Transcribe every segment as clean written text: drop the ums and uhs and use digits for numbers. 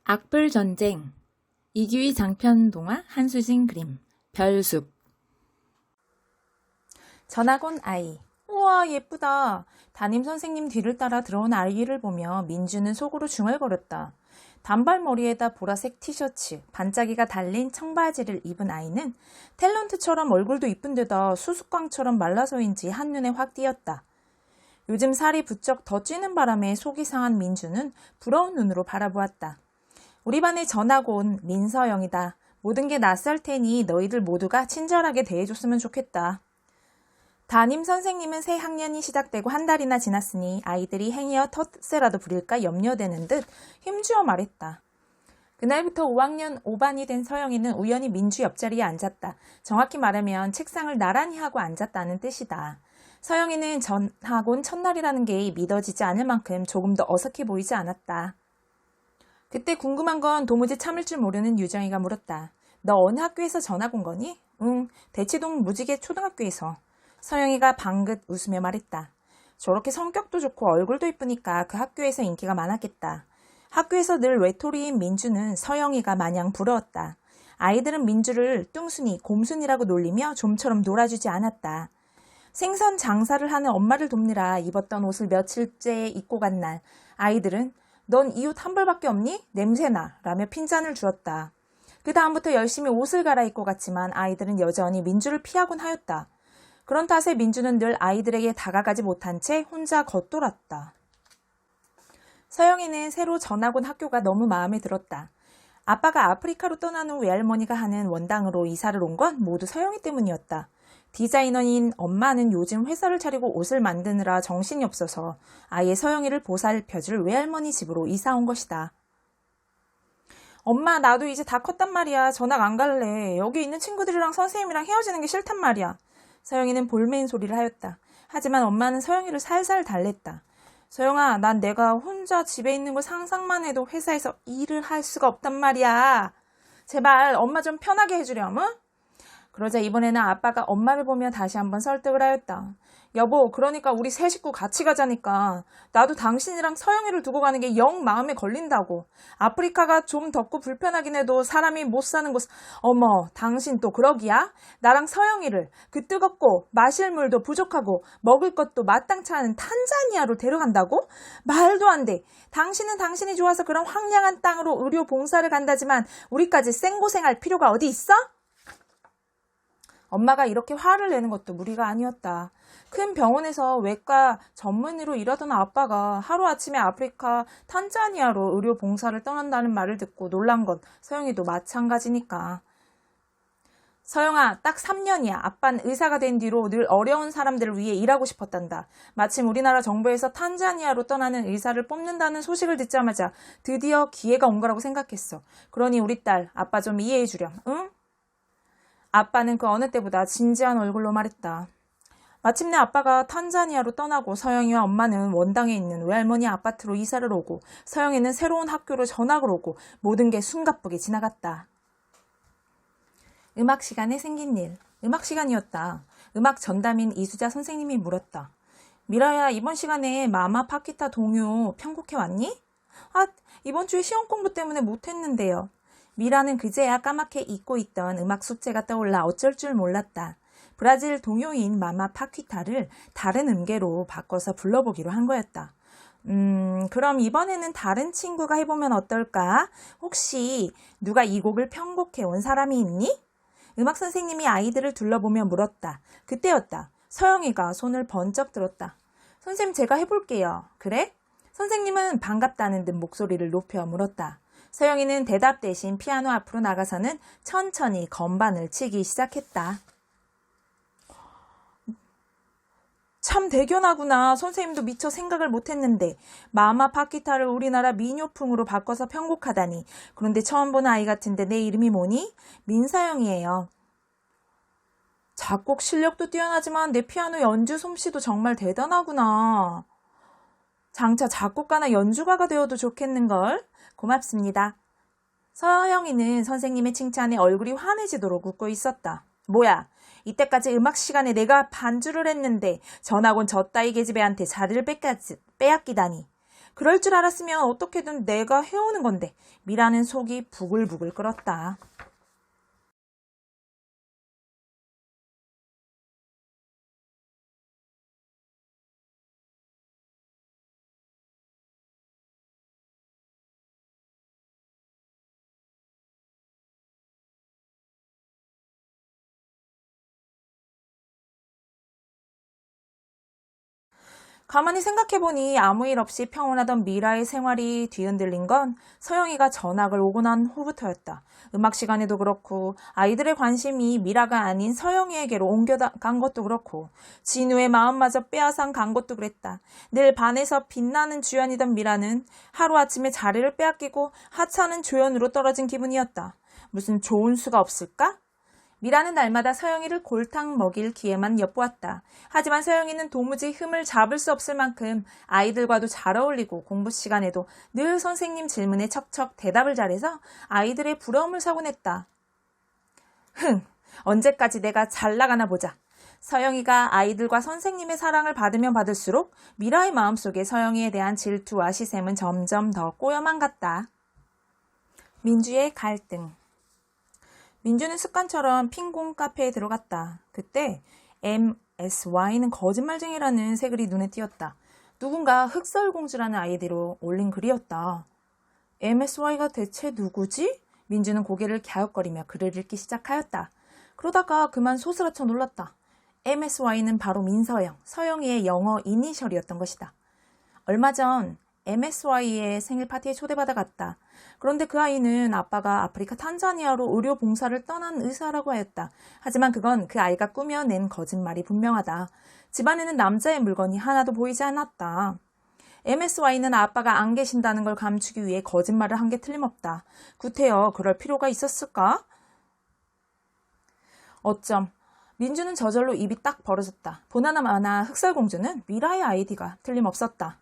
악플전쟁 이규희 장편 동화 한수진 그림 별숲. 전학 온 아이. 우와 예쁘다. 담임 선생님 뒤를 따라 들어온 아이를 보며 민주는 속으로 중얼거렸다. 단발머리에다 보라색 티셔츠, 반짝이가 달린 청바지를 입은 아이는 탤런트처럼 얼굴도 이쁜데다 수수깡처럼 말라서인지 한눈에 확 띄었다. 요즘 살이 부쩍 더 찌는 바람에 속이 상한 민주는 부러운 눈으로 바라보았다. 우리 반에 전학 온 민서영이다. 모든 게 낯설 테니 너희들 모두가 친절하게 대해줬으면 좋겠다. 담임 선생님은 새 학년이 시작되고 한 달이나 지났으니 아이들이 행여 텃세라도 부릴까 염려되는 듯 힘주어 말했다. 그날부터 5학년 5반이 된 서영이는 우연히 민주 옆자리에 앉았다. 정확히 말하면 책상을 나란히 하고 앉았다는 뜻이다. 서영이는 전학 온 첫날이라는 게 믿어지지 않을 만큼 조금 더 어색해 보이지 않았다. 그때 궁금한 건 도무지 참을 줄 모르는 유정이가 물었다. 너 어느 학교에서 전학 온 거니? 응, 대치동 무지개 초등학교에서. 서영이가 방긋 웃으며 말했다. 저렇게 성격도 좋고 얼굴도 이쁘니까 그 학교에서 인기가 많았겠다. 학교에서 늘 외톨이인 민주는 서영이가 마냥 부러웠다. 아이들은 민주를 뚱순이, 곰순이라고 놀리며 좀처럼 놀아주지 않았다. 생선 장사를 하는 엄마를 돕느라 입었던 옷을 며칠째 입고 간 날, 아이들은 넌 이 옷 한 벌밖에 없니? 냄새나 라며 핀잔을 주었다. 그 다음부터 열심히 옷을 갈아입고 갔지만 아이들은 여전히 민주를 피하곤 하였다. 그런 탓에 민주는 늘 아이들에게 다가가지 못한 채 혼자 겉돌았다. 서영이는 새로 전학 온 학교가 너무 마음에 들었다. 아빠가 아프리카로 떠난 후 외할머니가 하는 원당으로 이사를 온 건 모두 서영이 때문이었다. 디자이너인 엄마는 요즘 회사를 차리고 옷을 만드느라 정신이 없어서 아예 서영이를 보살펴줄 외할머니 집으로 이사 온 것이다. 엄마, 나도 이제 다 컸단 말이야. 전학 안 갈래. 여기 있는 친구들이랑 선생님이랑 헤어지는 게 싫단 말이야. 서영이는 볼멘 소리를 하였다. 하지만 엄마는 서영이를 살살 달랬다. 서영아, 난 내가 혼자 집에 있는 걸 상상만 해도 회사에서 일을 할 수가 없단 말이야. 제발 엄마 좀 편하게 해주렴, 응? 그러자 이번에는 아빠가 엄마를 보며 다시 한번 설득을 하였다. 여보, 그러니까 우리 세 식구 같이 가자니까. 나도 당신이랑 서영이를 두고 가는 게 영 마음에 걸린다고. 아프리카가 좀 덥고 불편하긴 해도 사람이 못 사는 곳. 어머, 당신 또 그러기야? 나랑 서영이를 그 뜨겁고 마실 물도 부족하고 먹을 것도 마땅치 않은 탄자니아로 데려간다고? 말도 안 돼. 당신은 당신이 좋아서 그런 황량한 땅으로 의료 봉사를 간다지만 우리까지 생고생할 필요가 어디 있어? 엄마가 이렇게 화를 내는 것도 무리가 아니었다. 큰 병원에서 외과 전문의로 일하던 아빠가 하루아침에 아프리카 탄자니아로 의료 봉사를 떠난다는 말을 듣고 놀란 건 서영이도 마찬가지니까. 서영아, 딱 3년이야. 아빠는 의사가 된 뒤로 늘 어려운 사람들을 위해 일하고 싶었단다. 마침 우리나라 정부에서 탄자니아로 떠나는 의사를 뽑는다는 소식을 듣자마자 드디어 기회가 온 거라고 생각했어. 그러니 우리 딸, 아빠 좀 이해해 주렴, 응? 아빠는 그 어느 때보다 진지한 얼굴로 말했다. 마침내 아빠가 탄자니아로 떠나고 서영이와 엄마는 원당에 있는 외할머니 아파트로 이사를 오고 서영이는 새로운 학교로 전학을 오고 모든 게 숨가쁘게 지나갔다. 음악 시간에 생긴 일. 음악 시간이었다. 음악 전담인 이수자 선생님이 물었다. 미라야, 이번 시간에 마마 파키타 동요 편곡해 왔니? 아, 이번 주에 시험 공부 때문에 못했는데요. 미라는 그제야 까맣게 잊고 있던 음악 숙제가 떠올라 어쩔 줄 몰랐다. 브라질 동요인 마마 파퀴타를 다른 음계로 바꿔서 불러보기로 한 거였다. 그럼 이번에는 다른 친구가 해보면 어떨까? 혹시 누가 이 곡을 편곡해 온 사람이 있니? 음악 선생님이 아이들을 둘러보며 물었다. 그때였다. 서영이가 손을 번쩍 들었다. 선생님, 제가 해볼게요. 그래? 선생님은 반갑다는 듯 목소리를 높여 물었다. 서영이는 대답 대신 피아노 앞으로 나가서는 천천히 건반을 치기 시작했다. 참 대견하구나. 선생님도 미처 생각을 못했는데 마마 파키타를 우리나라 민요풍으로 바꿔서 편곡하다니. 그런데 처음 보는 아이 같은데 내 이름이 뭐니? 민서영이에요. 작곡 실력도 뛰어나지만 내 피아노 연주 솜씨도 정말 대단하구나. 장차 작곡가나 연주가가 되어도 좋겠는걸? 고맙습니다. 서영이는 선생님의 칭찬에 얼굴이 환해지도록 웃고 있었다. 뭐야, 이때까지 음악 시간에 내가 반주를 했는데 전학 온 저 따위 계집애한테 자리를 빼앗기다니. 그럴 줄 알았으면 어떻게든 내가 해오는 건데. 미라는 속이 부글부글 끓었다. 가만히 생각해보니 아무 일 없이 평온하던 미라의 생활이 뒤흔들린 건 서영이가 전학을 오고 난 후부터였다. 음악 시간에도 그렇고 아이들의 관심이 미라가 아닌 서영이에게로 옮겨간 것도 그렇고 진우의 마음마저 빼앗아 간 것도 그랬다. 늘 반에서 빛나는 주연이던 미라는 하루아침에 자리를 빼앗기고 하찮은 조연으로 떨어진 기분이었다. 무슨 좋은 수가 없을까? 미라는 날마다 서영이를 골탕 먹일 기회만 엿보았다. 하지만 서영이는 도무지 흠을 잡을 수 없을 만큼 아이들과도 잘 어울리고 공부 시간에도 늘 선생님 질문에 척척 대답을 잘해서 아이들의 부러움을 사곤 했다. 언제까지 내가 잘 나가나 보자. 서영이가 아이들과 선생님의 사랑을 받으면 받을수록 미라의 마음속에 서영이에 대한 질투와 시샘은 점점 더 꼬여만 갔다. 민주의 갈등. 민주는 습관처럼 핑공 카페에 들어갔다. 그때 MSY는 거짓말쟁이라는 새 글이 눈에 띄었다. 누군가 흑설공주라는 아이디로 올린 글이었다. MSY가 대체 누구지? 민주는 고개를 갸웃거리며 글을 읽기 시작하였다. 그러다가 그만 소스라쳐 놀랐다. MSY는 바로 민서영, 서영이의 영어 이니셜이었던 것이다. 얼마 전 MSY의 생일 파티에 초대받아 갔다. 그런데 그 아이는 아빠가 아프리카 탄자니아로 의료 봉사를 떠난 의사라고 하였다. 하지만 그건 그 아이가 꾸며낸 거짓말이 분명하다. 집안에는 남자의 물건이 하나도 보이지 않았다. MSY는 아빠가 안 계신다는 걸 감추기 위해 거짓말을 한 게 틀림없다. 구태여 그럴 필요가 있었을까? 어쩜 민주는 저절로 입이 딱 벌어졌다. 보나마나 흑설공주는 미라의 아이디가 틀림없었다.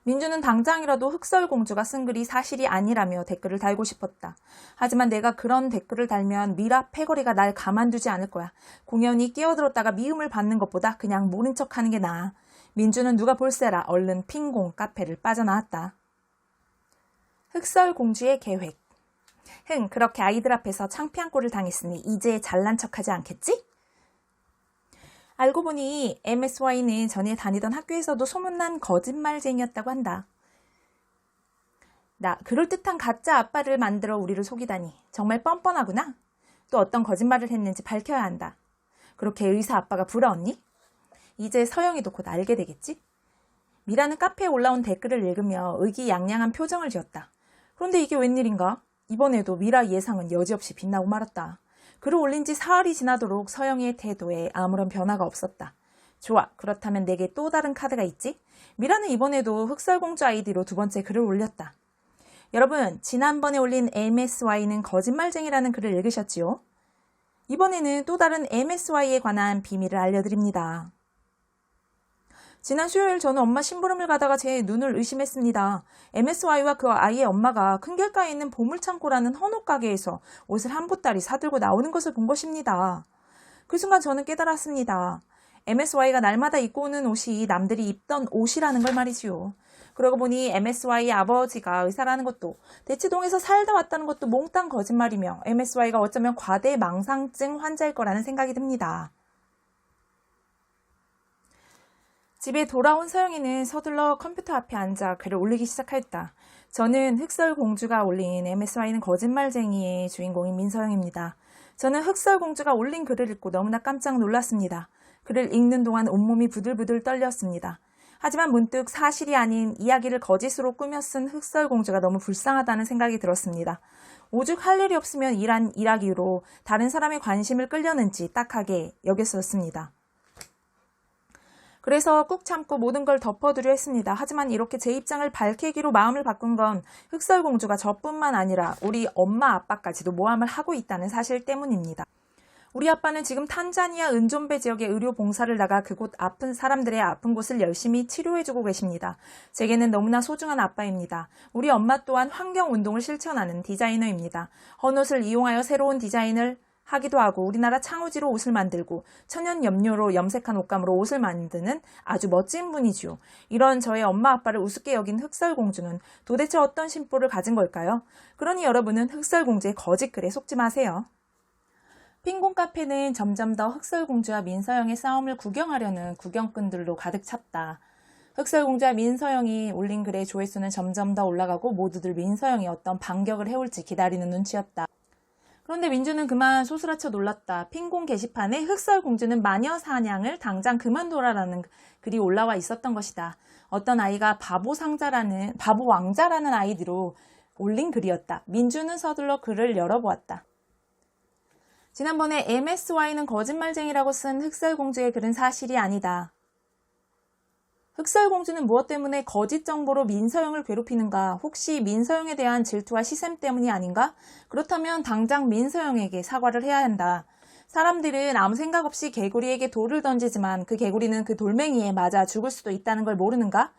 민주는 당장이라도 흑설공주가 쓴 글이 사실이 아니라며 댓글을 달고 싶었다. 하지만 내가 그런 댓글을 달면 미라 패거리가 날 가만두지 않을 거야. 공연히 끼어들었다가 미움을 받는 것보다 그냥 모른 척하는 게 나아. 민주는 누가 볼세라 얼른 핑공 카페를 빠져나왔다. 흑설공주의 계획. 그렇게 아이들 앞에서 창피한 꼴을 당했으니 이제 잘난 척하지 않겠지? 알고 보니 MSY는 전에 다니던 학교에서도 소문난 거짓말쟁이였다고 한다. 나 그럴듯한 가짜 아빠를 만들어 우리를 속이다니 정말 뻔뻔하구나. 또 어떤 거짓말을 했는지 밝혀야 한다. 그렇게 의사 아빠가 부러웠니? 이제 서영이도 곧 알게 되겠지? 미라는 카페에 올라온 댓글을 읽으며 의기양양한 표정을 지었다. 그런데 이게 웬일인가? 이번에도 미라 예상은 여지없이 빛나고 말았다. 글을 올린 지 사흘이 지나도록 서영이의 태도에 아무런 변화가 없었다. 좋아, 그렇다면 내게 또 다른 카드가 있지? 미라는 이번에도 흑설공주 아이디로 두 번째 글을 올렸다. 여러분, 지난번에 올린 MSY는 거짓말쟁이라는 글을 읽으셨지요? 이번에는 또 다른 MSY에 관한 비밀을 알려드립니다. 지난 수요일 저는 엄마 심부름을 가다가 제 눈을 의심했습니다. MSY와 그 아이의 엄마가 큰 길가에 있는 보물창고라는 헌옷 가게에서 옷을 한 보따리 사들고 나오는 것을 본 것입니다. 그 순간 저는 깨달았습니다. MSY가 날마다 입고 오는 옷이 남들이 입던 옷이라는 걸 말이지요. 그러고 보니 MSY의 아버지가 의사라는 것도 대치동에서 살다 왔다는 것도 몽땅 거짓말이며 MSY가 어쩌면 과대 망상증 환자일 거라는 생각이 듭니다. 집에 돌아온 서영이는 서둘러 컴퓨터 앞에 앉아 글을 올리기 시작하였다. 저는 흑설공주가 올린 MSY는 거짓말쟁이의 주인공인 민서영입니다. 저는 흑설공주가 올린 글을 읽고 너무나 깜짝 놀랐습니다. 글을 읽는 동안 온몸이 부들부들 떨렸습니다. 하지만 문득 사실이 아닌 이야기를 거짓으로 꾸며 쓴 흑설공주가 너무 불쌍하다는 생각이 들었습니다. 오죽 할 일이 없으면 일하기로 다른 사람의 관심을 끌려는지 딱하게 여겼었습니다. 그래서 꾹 참고 모든 걸 덮어두려 했습니다. 하지만 이렇게 제 입장을 밝히기로 마음을 바꾼 건 흑설공주가 저뿐만 아니라 우리 엄마 아빠까지도 모함을 하고 있다는 사실 때문입니다. 우리 아빠는 지금 탄자니아 은좀베 지역에 의료 봉사를 나가 그곳 아픈 사람들의 아픈 곳을 열심히 치료해주고 계십니다. 제게는 너무나 소중한 아빠입니다. 우리 엄마 또한 환경운동을 실천하는 디자이너입니다. 헌옷을 이용하여 새로운 디자인을 하기도 하고 우리나라 창우지로 옷을 만들고 천연염료로 염색한 옷감으로 옷을 만드는 아주 멋진 분이지요. 이런 저의 엄마 아빠를 우습게 여긴 흑설공주는 도대체 어떤 심보를 가진 걸까요? 그러니 여러분은 흑설공주의 거짓글에 속지 마세요. 핑공 카페는 점점 더 흑설공주와 민서영의 싸움을 구경하려는 구경꾼들로 가득 찼다. 흑설공주와 민서영이 올린 글의 조회수는 점점 더 올라가고 모두들 민서영이 어떤 반격을 해올지 기다리는 눈치였다. 그런데 민주는 그만 소스라쳐 놀랐다. 핑공 게시판에 흑설공주는 마녀 사냥을 당장 그만둬라라는 글이 올라와 있었던 것이다. 어떤 아이가 바보 왕자라는 아이디로 올린 글이었다. 민주는 서둘러 글을 열어보았다. 지난번에 MSY는 거짓말쟁이라고 쓴 흑설공주의 글은 사실이 아니다. 흑설공주는 무엇 때문에 거짓 정보로 민서영을 괴롭히는가? 혹시 민서영에 대한 질투와 시샘 때문이 아닌가? 그렇다면 당장 민서영에게 사과를 해야 한다. 사람들은 아무 생각 없이 개구리에게 돌을 던지지만 그 개구리는 그 돌멩이에 맞아 죽을 수도 있다는 걸 모르는가?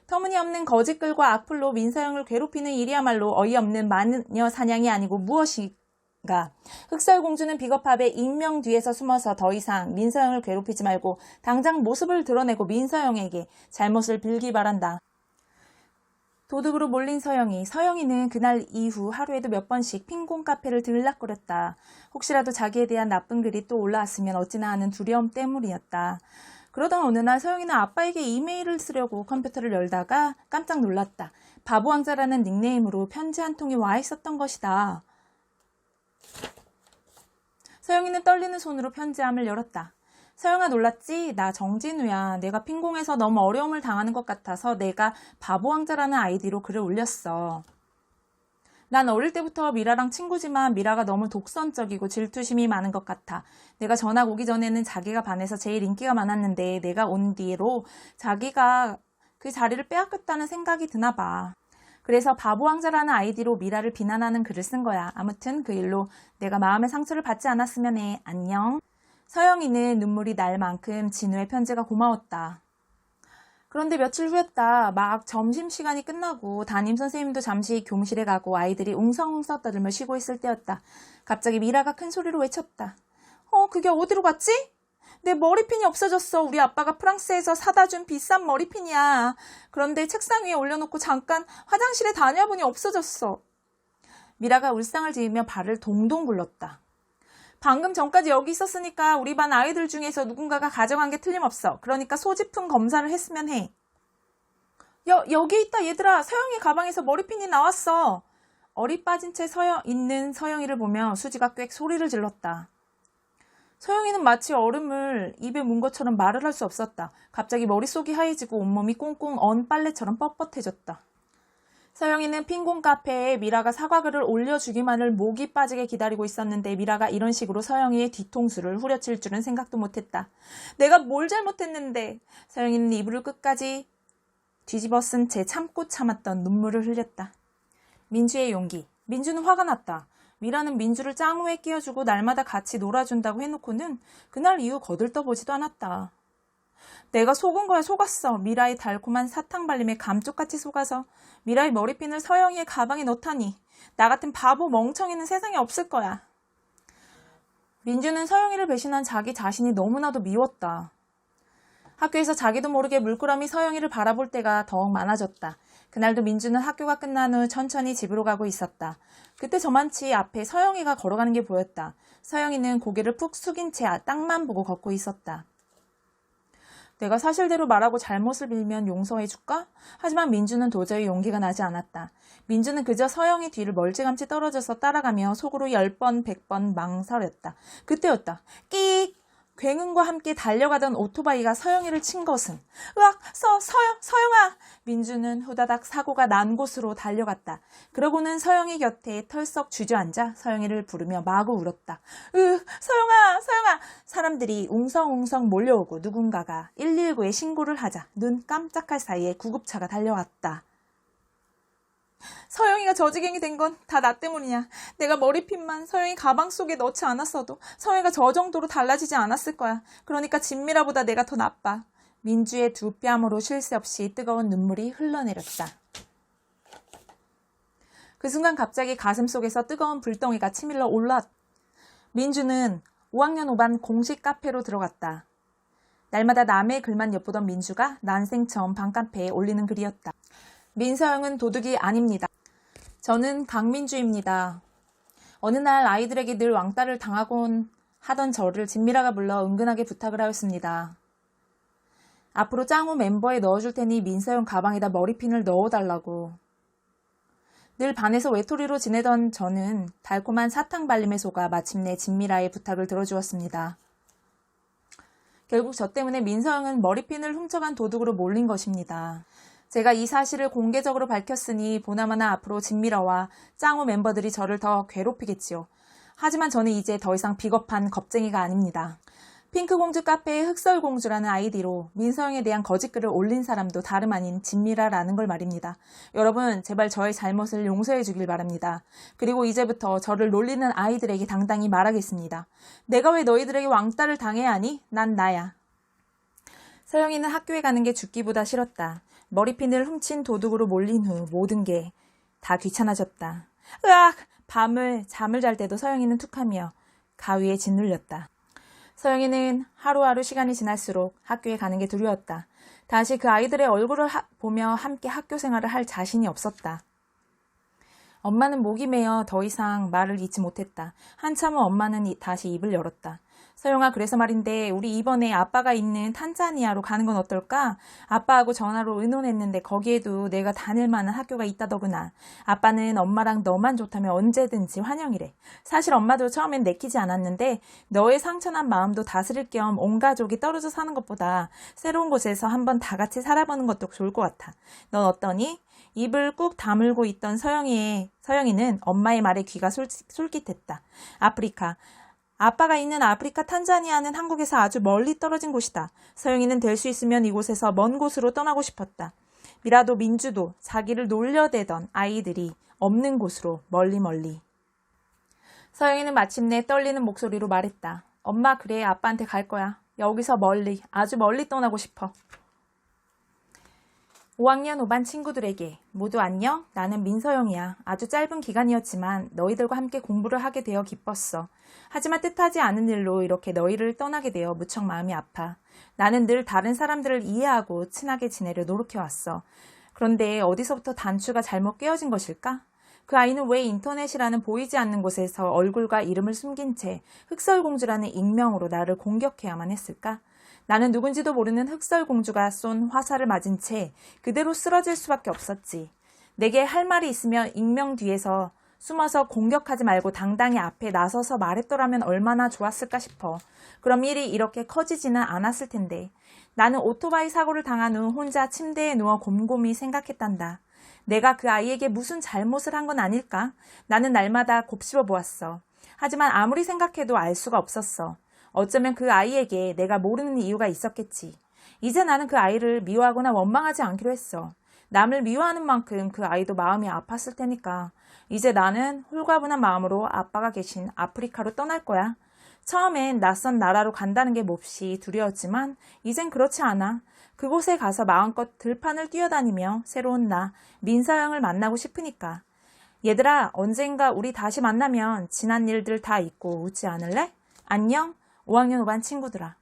터무니없는 거짓글과 악플로 민서영을 괴롭히는 일이야말로 어이없는 마녀 사냥이 아니고 무엇인가? 흑설공주는 비겁하게 익명 뒤에서 숨어서 더 이상 민서영을 괴롭히지 말고 당장 모습을 드러내고 민서영에게 잘못을 빌기 바란다. 도둑으로 몰린 서영이는 그날 이후 하루에도 몇 번씩 핑공 카페를 들락거렸다. 혹시라도 자기에 대한 나쁜 글이 또 올라왔으면 어찌나 하는 두려움 때문이었다. 그러던 어느 날 서영이는 아빠에게 이메일을 쓰려고 컴퓨터를 열다가 깜짝 놀랐다. 바보왕자라는 닉네임으로 편지 한 통이 와 있었던 것이다. 서영이는 떨리는 손으로 편지함을 열었다. 서영아, 놀랐지? 나 정진우야. 내가 핑공에서 너무 어려움을 당하는 것 같아서 내가 바보왕자라는 아이디로 글을 올렸어. 난 어릴 때부터 미라랑 친구지만 미라가 너무 독선적이고 질투심이 많은 것 같아. 내가 전학 오기 전에는 자기가 반에서 제일 인기가 많았는데 내가 온 뒤로 자기가 그 자리를 빼앗겼다는 생각이 드나 봐. 그래서 바보왕자라는 아이디로 미라를 비난하는 글을 쓴 거야. 아무튼 그 일로 내가 마음의 상처를 받지 않았으면 해. 안녕. 서영이는 눈물이 날 만큼 진우의 편지가 고마웠다. 그런데 며칠 후였다. 막 점심시간이 끝나고 담임선생님도 잠시 교무실에 가고 아이들이 웅성웅성 떠들며 쉬고 있을 때였다. 갑자기 미라가 큰 소리로 외쳤다. 그게 어디로 갔지? 내 머리핀이 없어졌어. 우리 아빠가 프랑스에서 사다 준 비싼 머리핀이야. 그런데 책상 위에 올려놓고 잠깐 화장실에 다녀보니 없어졌어. 미라가 울상을 지으며 발을 동동 굴렀다. 방금 전까지 여기 있었으니까 우리 반 아이들 중에서 누군가가 가져간 게 틀림없어. 그러니까 소지품 검사를 했으면 해. 여기 있다 얘들아. 서영이 가방에서 머리핀이 나왔어. 어리 빠진 채 있는 서영이를 보며 수지가 꽥 소리를 질렀다. 서영이는 마치 얼음을 입에 문 것처럼 말을 할 수 없었다. 갑자기 머릿속이 하얘지고 온몸이 꽁꽁 언 빨래처럼 뻣뻣해졌다. 서영이는 핑공 카페에 미라가 사과글을 올려주기만을 목이 빠지게 기다리고 있었는데 미라가 이런 식으로 서영이의 뒤통수를 후려칠 줄은 생각도 못했다. 내가 뭘 잘못했는데. 서영이는 이불을 끝까지 뒤집어 쓴 채 참고 참았던 눈물을 흘렸다. 민주의 용기. 민주는 화가 났다. 미라는 민주를 짱우에 끼워주고 날마다 같이 놀아준다고 해놓고는 그날 이후 거들떠보지도 않았다. 내가 속은 거야. 속았어. 미라의 달콤한 사탕 발림에 감쪽같이 속아서 미라의 머리핀을 서영이의 가방에 넣다니. 나 같은 바보 멍청이는 세상에 없을 거야. 민주는 서영이를 배신한 자기 자신이 너무나도 미웠다. 학교에서 자기도 모르게 물끄러미 서영이를 바라볼 때가 더욱 많아졌다. 그날도 민주는 학교가 끝난 후 천천히 집으로 가고 있었다. 그때 저만치 앞에 서영이가 걸어가는 게 보였다. 서영이는 고개를 푹 숙인 채 땅만 보고 걷고 있었다. 내가 사실대로 말하고 잘못을 빌면 용서해줄까? 하지만 민주는 도저히 용기가 나지 않았다. 민주는 그저 서영이 뒤를 멀찌감치 떨어져서 따라가며 속으로 10번, 100번 망설였다. 그때였다. 끼익! 굉음과 함께 달려가던 오토바이가 서영이를 친 것은 으악! 서영아! 민주는 후다닥 사고가 난 곳으로 달려갔다. 그러고는 서영이 곁에 털썩 주저앉아 서영이를 부르며 마구 울었다. 서영아! 사람들이 웅성웅성 몰려오고 누군가가 119에 신고를 하자 눈 깜짝할 사이에 구급차가 달려왔다. 서영이가 저지경이 된 건 다 나 때문이야. 내가 머리핀만 서영이 가방 속에 넣지 않았어도 서영이가 저 정도로 달라지지 않았을 거야. 그러니까 진미라보다 내가 더 나빠. 민주의 두 뺨으로 쉴 새 없이 뜨거운 눈물이 흘러내렸다. 그 순간 갑자기 가슴 속에서 뜨거운 불덩이가 치밀러 올라왔다. 민주는 5학년 5반 공식 카페로 들어갔다. 날마다 남의 글만 엿보던 민주가 난생 처음 반카페에 올리는 글이었다. 민서영은 도둑이 아닙니다. 저는 강민주입니다. 어느 날 아이들에게 늘 왕따를 당하곤 하던 저를 진미라가 불러 은근하게 부탁을 하였습니다. 앞으로 짱구 멤버에 넣어줄 테니 민서영 가방에다 머리핀을 넣어달라고. 늘 반에서 외톨이로 지내던 저는 달콤한 사탕 발림에 속아 마침내 진미라의 부탁을 들어주었습니다. 결국 저 때문에 민서영은 머리핀을 훔쳐간 도둑으로 몰린 것입니다. 제가 이 사실을 공개적으로 밝혔으니 보나마나 앞으로 진미라와 짱구 멤버들이 저를 더 괴롭히겠지요. 하지만 저는 이제 더 이상 비겁한 겁쟁이가 아닙니다. 핑크공주 카페의 흑설공주라는 아이디로 민서영에 대한 거짓글을 올린 사람도 다름 아닌 진미라라는 걸 말입니다. 여러분 제발 저의 잘못을 용서해 주길 바랍니다. 그리고 이제부터 저를 놀리는 아이들에게 당당히 말하겠습니다. 내가 왜 너희들에게 왕따를 당해야 하니? 난 나야. 서영이는 학교에 가는 게 죽기보다 싫었다. 머리핀을 훔친 도둑으로 몰린 후 모든 게 다 귀찮아졌다. 으악! 밤을 잠을 잘 때도 서영이는 툭하며 가위에 짓눌렸다. 서영이는 하루하루 시간이 지날수록 학교에 가는 게 두려웠다. 다시 그 아이들의 얼굴을 보며 함께 학교 생활을 할 자신이 없었다. 엄마는 목이 메어 더 이상 말을 잇지 못했다. 한참 후 엄마는 다시 입을 열었다. 서영아, 그래서 말인데 우리 이번에 아빠가 있는 탄자니아로 가는 건 어떨까? 아빠하고 전화로 의논했는데 거기에도 내가 다닐 만한 학교가 있다더구나. 아빠는 엄마랑 너만 좋다면 언제든지 환영이래. 사실 엄마도 처음엔 내키지 않았는데 너의 상처난 마음도 다스릴 겸 온 가족이 떨어져 사는 것보다 새로운 곳에서 한번 다 같이 살아보는 것도 좋을 것 같아. 넌 어떠니? 입을 꾹 다물고 있던 서영이는 엄마의 말에 귀가 솔깃했다. 아프리카. 아빠가 있는 아프리카 탄자니아는 한국에서 아주 멀리 떨어진 곳이다. 서영이는 될 수 있으면 이곳에서 먼 곳으로 떠나고 싶었다. 미라도 민주도 자기를 놀려대던 아이들이 없는 곳으로 멀리. 서영이는 마침내 떨리는 목소리로 말했다. 엄마, 그래, 아빠한테 갈 거야. 여기서 멀리, 아주 멀리 떠나고 싶어. 5학년 5반 친구들에게 모두 안녕? 나는 민서영이야. 아주 짧은 기간이었지만 너희들과 함께 공부를 하게 되어 기뻤어. 하지만 뜻하지 않은 일로 이렇게 너희를 떠나게 되어 무척 마음이 아파. 나는 늘 다른 사람들을 이해하고 친하게 지내려 노력해왔어. 그런데 어디서부터 단추가 잘못 꿰어진 것일까? 그 아이는 왜 인터넷이라는 보이지 않는 곳에서 얼굴과 이름을 숨긴 채 흑설공주라는 익명으로 나를 공격해야만 했을까? 나는 누군지도 모르는 흑설공주가 쏜 화살을 맞은 채 그대로 쓰러질 수밖에 없었지. 내게 할 말이 있으면 익명 뒤에서 숨어서 공격하지 말고 당당히 앞에 나서서 말했더라면 얼마나 좋았을까 싶어. 그럼 일이 이렇게 커지지는 않았을 텐데. 나는 오토바이 사고를 당한 후 혼자 침대에 누워 곰곰이 생각했단다. 내가 그 아이에게 무슨 잘못을 한 건 아닐까? 나는 날마다 곱씹어 보았어. 하지만 아무리 생각해도 알 수가 없었어. 어쩌면 그 아이에게 내가 모르는 이유가 있었겠지. 이제 나는 그 아이를 미워하거나 원망하지 않기로 했어. 남을 미워하는 만큼 그 아이도 마음이 아팠을 테니까. 이제 나는 홀가분한 마음으로 아빠가 계신 아프리카로 떠날 거야. 처음엔 낯선 나라로 간다는 게 몹시 두려웠지만 이젠 그렇지 않아. 그곳에 가서 마음껏 들판을 뛰어다니며 새로운 나, 민서영을 만나고 싶으니까. 얘들아, 언젠가 우리 다시 만나면 지난 일들 다 잊고 웃지 않을래? 안녕, 5학년 5반 친구들아.